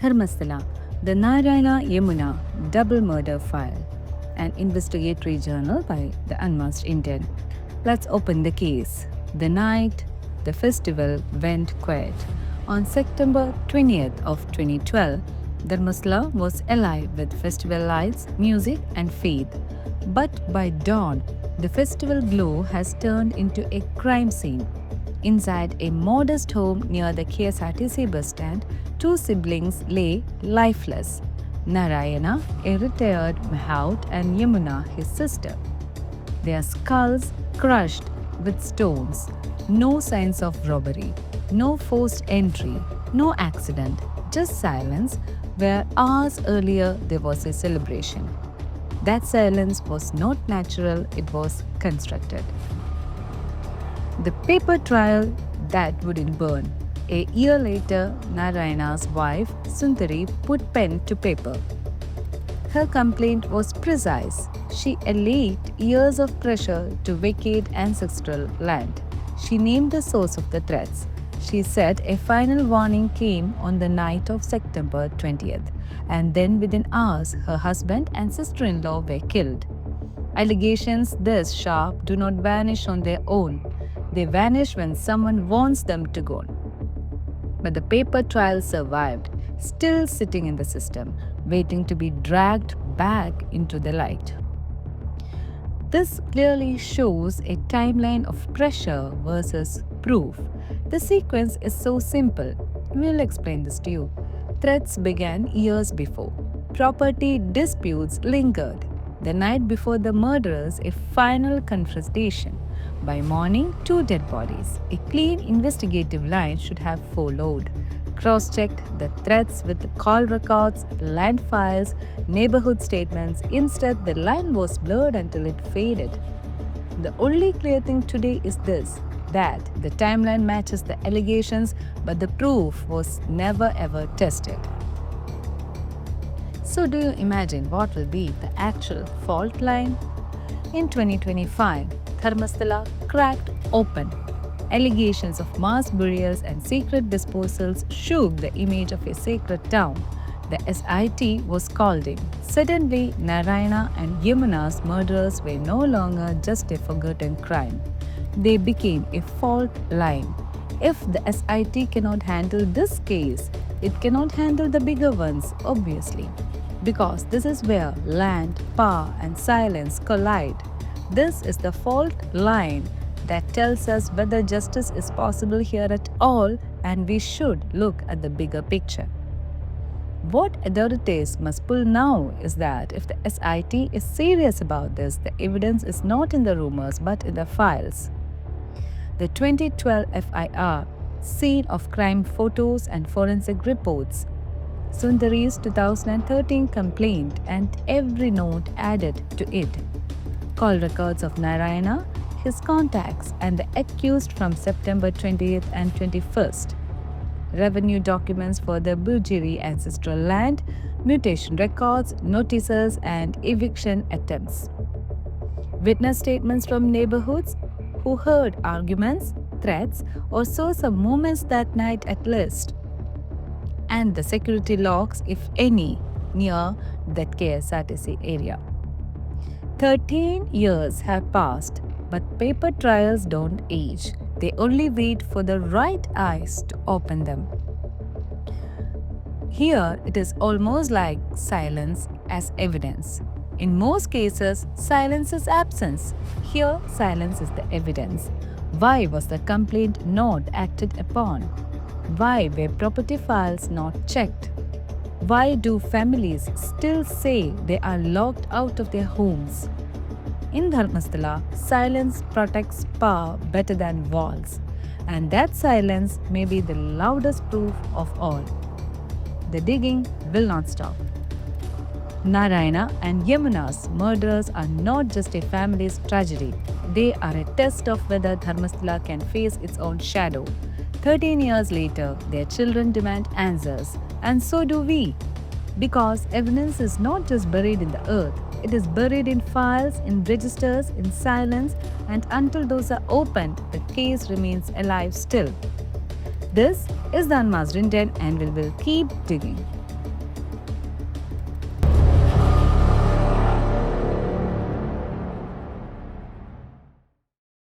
Dharmasthala, the Narayana Yamuna double murder file, an investigatory journal by the Unmasked Indian. Let's open the case. The night the festival went quiet. On September 20th of 2012, Dharmasthala was alive with festival lights, music and faith. But by dawn, the festival glow has turned into a crime scene. Inside a modest home near the KSRTC bus stand, two siblings lay lifeless. Narayana, a retired mahout, and Yamuna, his sister. Their skulls crushed with stones. No signs of robbery, no forced entry, no accident, just silence where hours earlier there was a celebration. That silence was not natural, it was constructed. The paper trail that wouldn't burn. A year later, Narayana's wife, Sundari, put pen to paper. Her complaint was precise. She alleged years of pressure to vacate ancestral land. She named the source of the threats. She said a final warning came on the night of September 20th, and then within hours, her husband and sister-in-law were killed. Allegations this sharp do not vanish on their own. They vanish when someone wants them to go. But the paper trail survived, still sitting in the system, waiting to be dragged back into the light. This clearly shows a timeline of pressure versus proof. The sequence is so simple. We'll explain this to you. Threats began years before. Property disputes lingered. The night before the murderers, a final confrontation. By morning, two dead bodies. A clean investigative line should have followed. Cross-checked the threats with call records, land files, neighborhood statements. Instead, the line was blurred until it faded. The only clear thing today is this, that the timeline matches the allegations, but the proof was never ever tested. So do you imagine what will be the actual fault line? In 2025, Dharmasthala cracked open. Allegations of mass burials and secret disposals shook the image of a sacred town. The SIT was called in. Suddenly, Narayana and Yamuna's murders were no longer just a forgotten crime. They became a fault line. If the SIT cannot handle this case, it cannot handle the bigger ones, obviously. Because this is where land, power, and silence collide. This is the fault line that tells us whether justice is possible here at all, and we should look at the bigger picture. What authorities must pull now is that if the SIT is serious about this, the evidence is not in the rumors but in the files. The 2012 FIR, scene of crime photos and forensic reports, Sundari's 2013 complaint and every note added to it, call records of Narayana, his contacts and the accused from September 20th and 21st, revenue documents for the Burjiri ancestral land, mutation records, notices and eviction attempts, witness statements from neighborhoods who heard arguments, threats or saw some movements that night at least, and the security logs, if any, near that KSRTC area. 13 years have passed, but paper trails don't age. They only wait for the right eyes to open them. Here, it is almost like silence as evidence. In most cases, silence is absence. Here, silence is the evidence. Why was the complaint not acted upon? Why were property files not checked? Why do families still say they are locked out of their homes? In Dharmasthala, silence protects power better than walls, and that silence may be the loudest proof of all. The digging will not stop. Narayana and Yamuna's murders are not just a family's tragedy. They are a test of whether Dharmasthala can face its own shadow. 13 years later, their children demand answers, and so do we. Because evidence is not just buried in the earth, it is buried in files, in registers, in silence, and until those are opened, the case remains alive still. This is the Unmasked Indian, and we will keep digging.